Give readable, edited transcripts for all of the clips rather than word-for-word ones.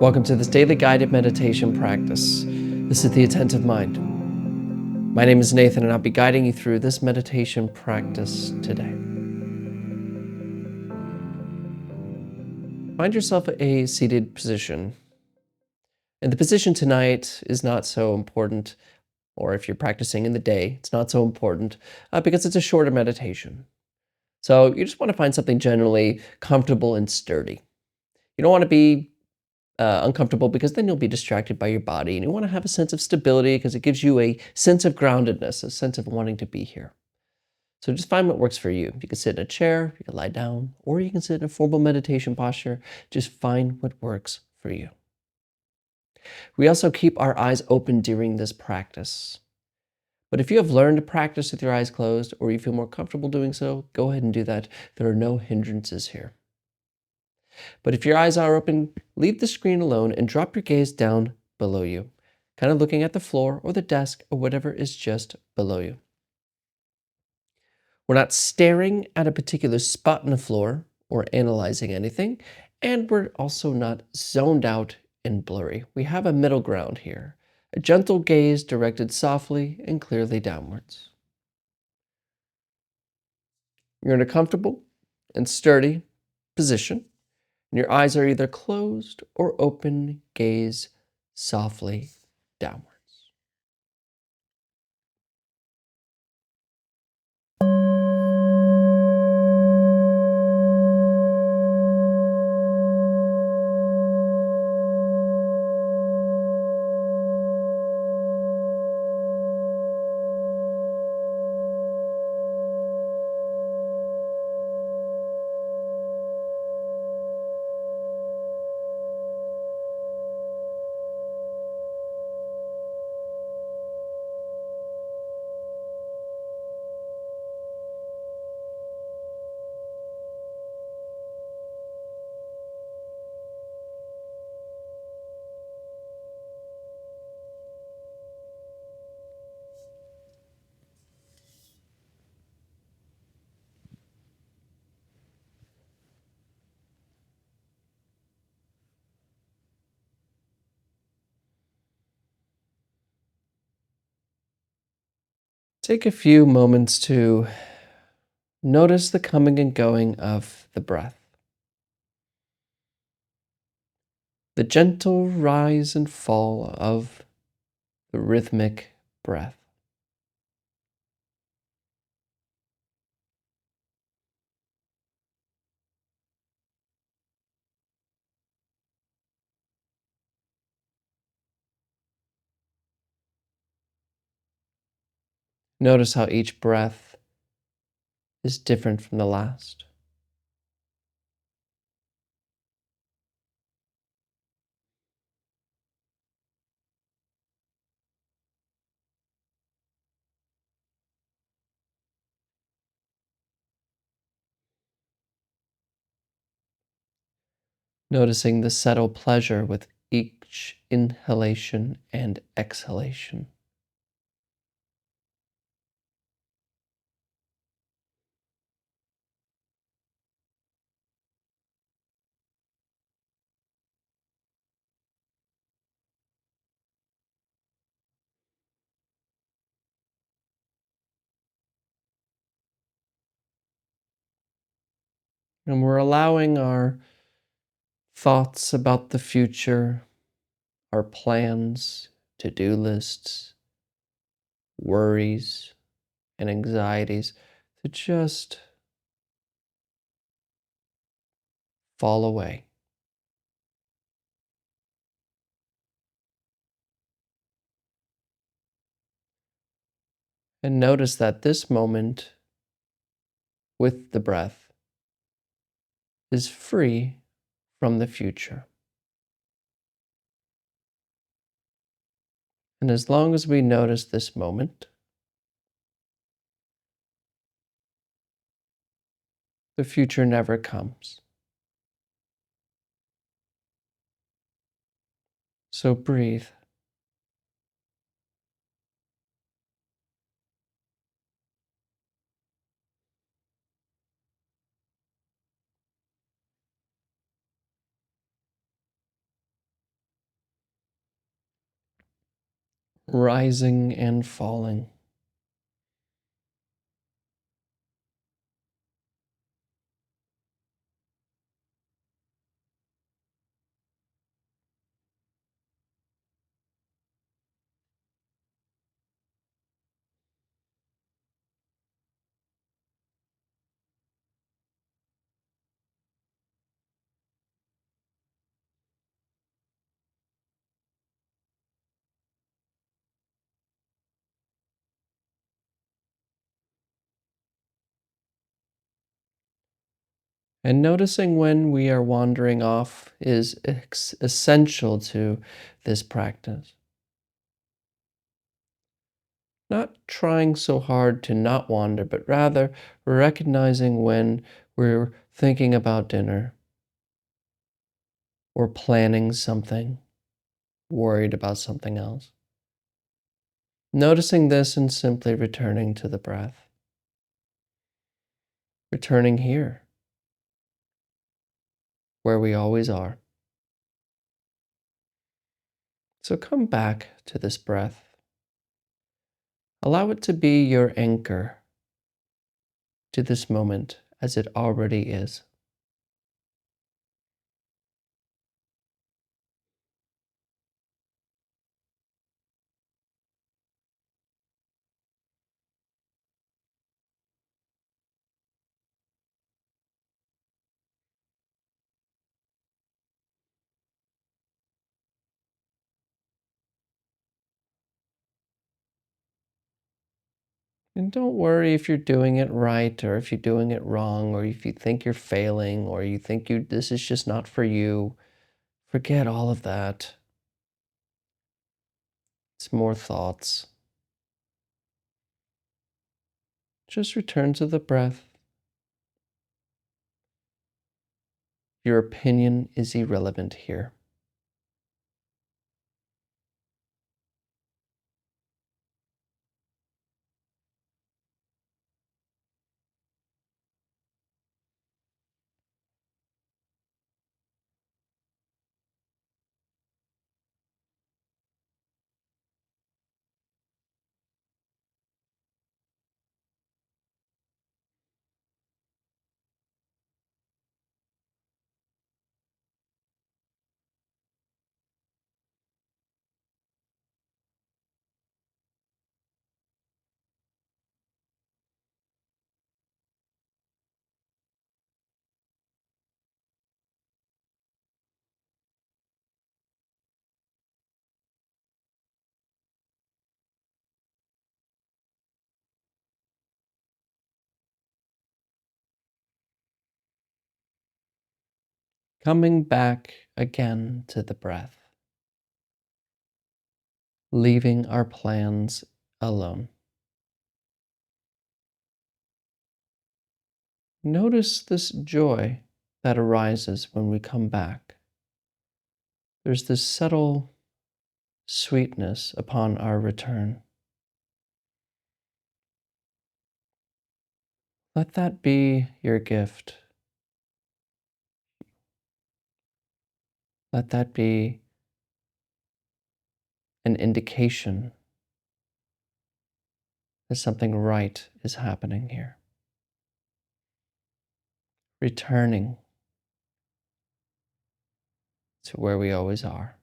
Welcome to this daily guided meditation practice. This is the Attentive Mind. My name is Nathan, and I'll be guiding you through this meditation practice today. Find yourself a seated position. And the position tonight is not so important, or if you're practicing in the day, it's not so important because it's a shorter meditation. So you just want to find something generally comfortable and sturdy. You don't want to be uncomfortable because then you'll be distracted by your body, and you want to have a sense of stability because it gives you a sense of groundedness, a sense of wanting to be here. So just find what works for you. You can sit in a chair, you can lie down, or you can sit in a formal meditation posture. Just find what works for you. We also keep our eyes open during this practice. But if you have learned to practice with your eyes closed, or you feel more comfortable doing so, go ahead and do that. There are no hindrances here. But if your eyes are open, leave the screen alone and drop your gaze down below you, kind of looking at the floor or the desk or whatever is just below you. We're not staring at a particular spot on the floor or analyzing anything, and we're also not zoned out and blurry. We have a middle ground here, a gentle gaze directed softly and clearly downwards. You're in a comfortable and sturdy position, and your eyes are either closed or open, gaze softly downwards. Take a few moments to notice the coming and going of the breath, the gentle rise and fall of the rhythmic breath. Notice how each breath is different from the last. Noticing the subtle pleasure with each inhalation and exhalation. And we're allowing our thoughts about the future, our plans, to-do lists, worries, and anxieties to just fall away. And notice that this moment with the breath is free from the future. And as long as we notice this moment, the future never comes. So breathe. rising and falling. And noticing when we are wandering off is essential to this practice. Not trying so hard to not wander, but rather recognizing when we're thinking about dinner or planning something, worried about something else. Noticing this and simply returning to the breath, returning here, where we always are. So come back to this breath. Allow it to be your anchor to this moment as it already is. And don't worry if you're doing it right or if you're doing it wrong or if you think you're failing or you think this is just not for you. Forget all of that. It's more thoughts. Just return to the breath. Your opinion is irrelevant here. Coming back again to the breath, leaving our plans alone. Notice this joy that arises when we come back. There's this subtle sweetness upon our return. Let that be your gift. Let that be an indication that something right is happening here. Returning to where we always are.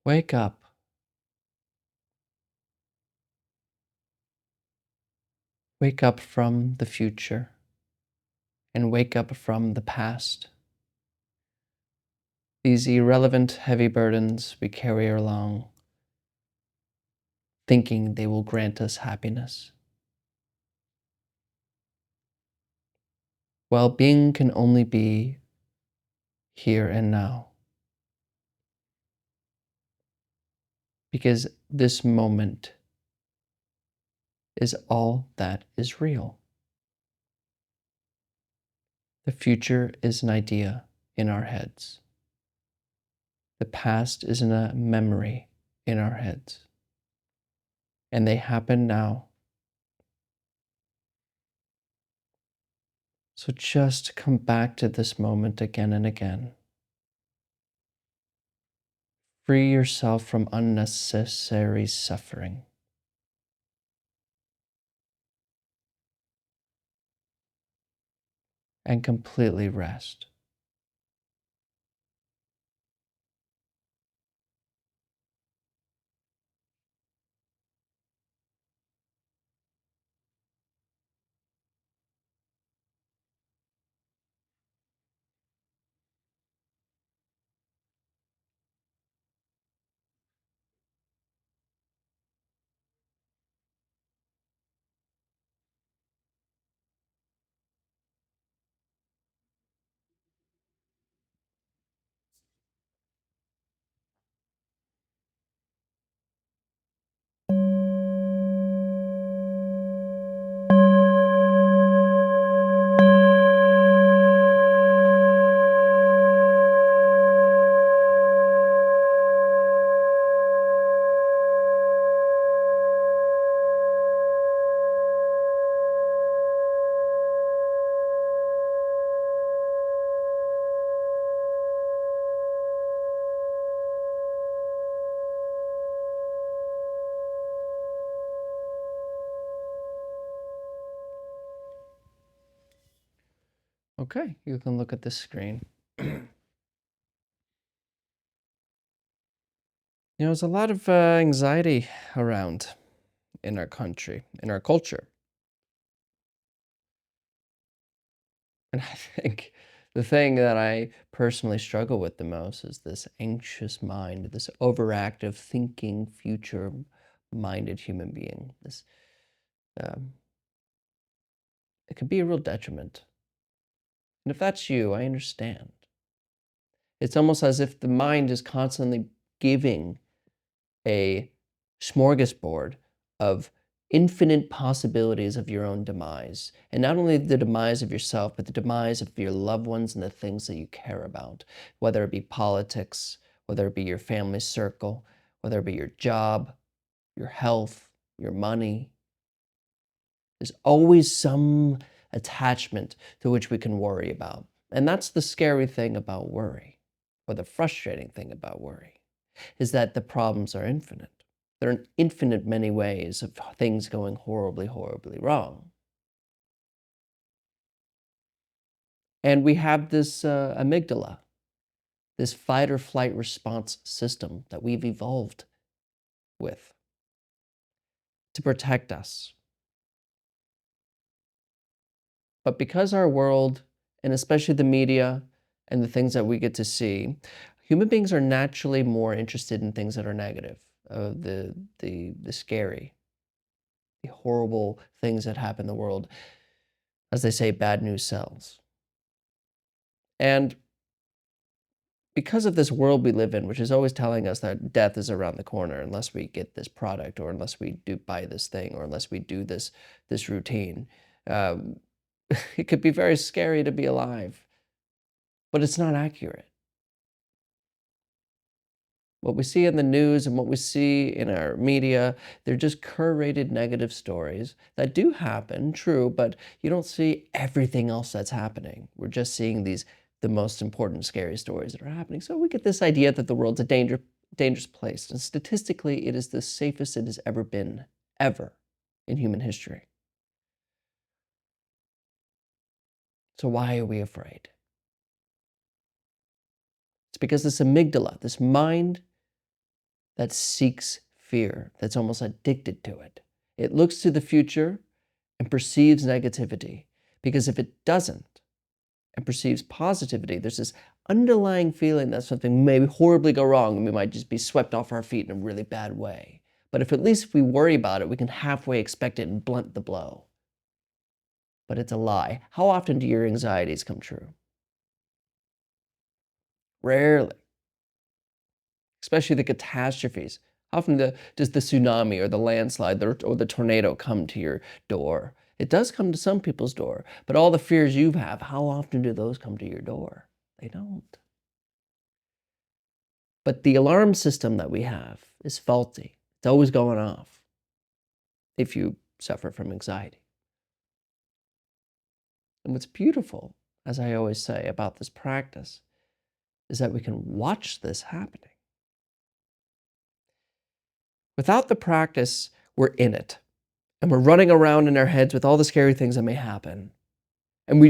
Wake up. Wake up from the future and wake up from the past. These irrelevant, heavy burdens we carry along, thinking they will grant us happiness. Well-being can only be here and now, because this moment is all that is real. The future is an idea in our heads. The past is a memory in our heads. And they happen now. So just come back to this moment again and again. Free yourself from unnecessary suffering. And completely rest. Okay, you can look at this screen. There's a lot of anxiety around in our country, in our culture. And I think the thing that I personally struggle with the most is this anxious mind, this overactive, thinking, future-minded human being. Um, it can be a real detriment. And if that's you, I understand. It's almost as if the mind is constantly giving a smorgasbord of infinite possibilities of your own demise. And not only the demise of yourself, but the demise of your loved ones and the things that you care about, whether it be politics, whether it be your family circle, whether it be your job, your health, your money. There's always some attachment to which we can worry about. And that's the scary thing about worry, or the frustrating thing about worry, is that the problems are infinite. There are infinite many ways of things going horribly, horribly wrong. And we have this amygdala, this fight or flight response system that we've evolved with to protect us. But because our world, and especially the media and the things that we get to see, human beings are naturally more interested in things that are negative, the scary, the horrible things that happen in the world. As they say, bad news sells. And because of this world we live in, which is always telling us that death is around the corner unless we get this product, or unless we do buy this thing, or unless we do this routine, um, it could be very scary to be alive, but it's not accurate. What we see in the news and what we see in our media, they're just curated negative stories that do happen, true, but you don't see everything else that's happening. We're just seeing the most important, scary stories that are happening. So we get this idea that the world's a dangerous place. And statistically, it is the safest it has ever been, ever, in human history. So why are we afraid? It's because this amygdala, this mind that seeks fear, that's almost addicted to it. It looks to the future and perceives negativity, because if it doesn't and perceives positivity, there's this underlying feeling that something may horribly go wrong and we might just be swept off our feet in a really bad way. But at least if we worry about it, we can halfway expect it and blunt the blow. But it's a lie. How often do your anxieties come true? Rarely. Especially the catastrophes. How often does the tsunami or the landslide or the tornado come to your door? It does come to some people's door, but all the fears you have, how often do those come to your door? They don't. But the alarm system that we have is faulty. It's always going off if you suffer from anxiety. And what's beautiful, as I always say about this practice, is that we can watch this happening. Without the practice, we're in it. And we're running around in our heads with all the scary things that may happen. And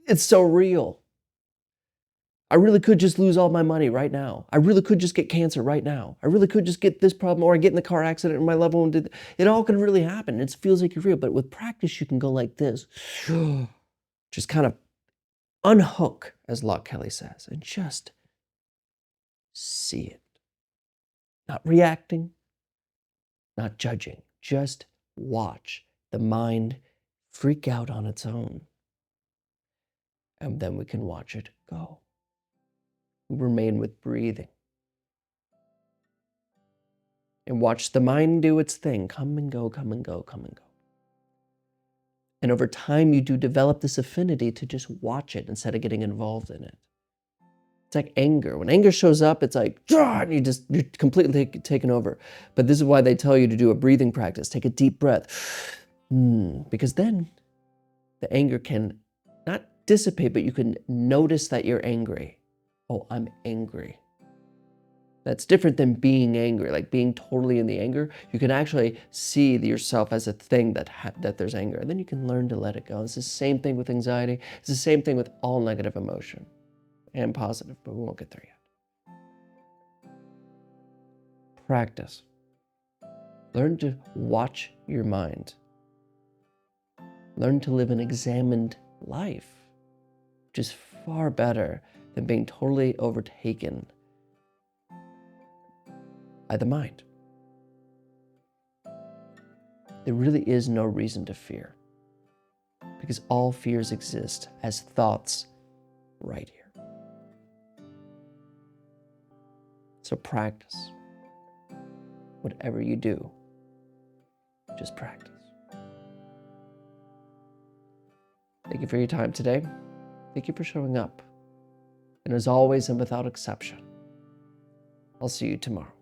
it's so real. I really could just lose all my money right now. I really could just get cancer right now. I really could just get this problem, or I get in the car accident and my loved one did. It all can really happen. It feels like you're real. But with practice, you can go like this. Just kind of unhook, as Locke Kelly says, and just see it. Not reacting, not judging. Just watch the mind freak out on its own. And then we can watch it go. We remain with breathing. And watch the mind do its thing. Come and go, come and go, come and go. And over time, you do develop this affinity to just watch it instead of getting involved in it. It's like anger. When anger shows up, it's like, and you're completely taken over. But this is why they tell you to do a breathing practice. Take a deep breath. Because then the anger can not dissipate, but you can notice that you're angry. Oh, I'm angry. That's different than being angry, like being totally in the anger. You can actually see yourself as a thing that there's anger, and then you can learn to let it go. It's the same thing with anxiety. It's the same thing with all negative emotion and positive, but we won't get there yet. Practice. Learn to watch your mind. Learn to live an examined life, which is far better than being totally overtaken by the mind. There really is no reason to fear, because all fears exist as thoughts right here. So practice. Whatever you do, just practice. Thank you for your time today. Thank you for showing up. And as always and without exception, I'll see you tomorrow.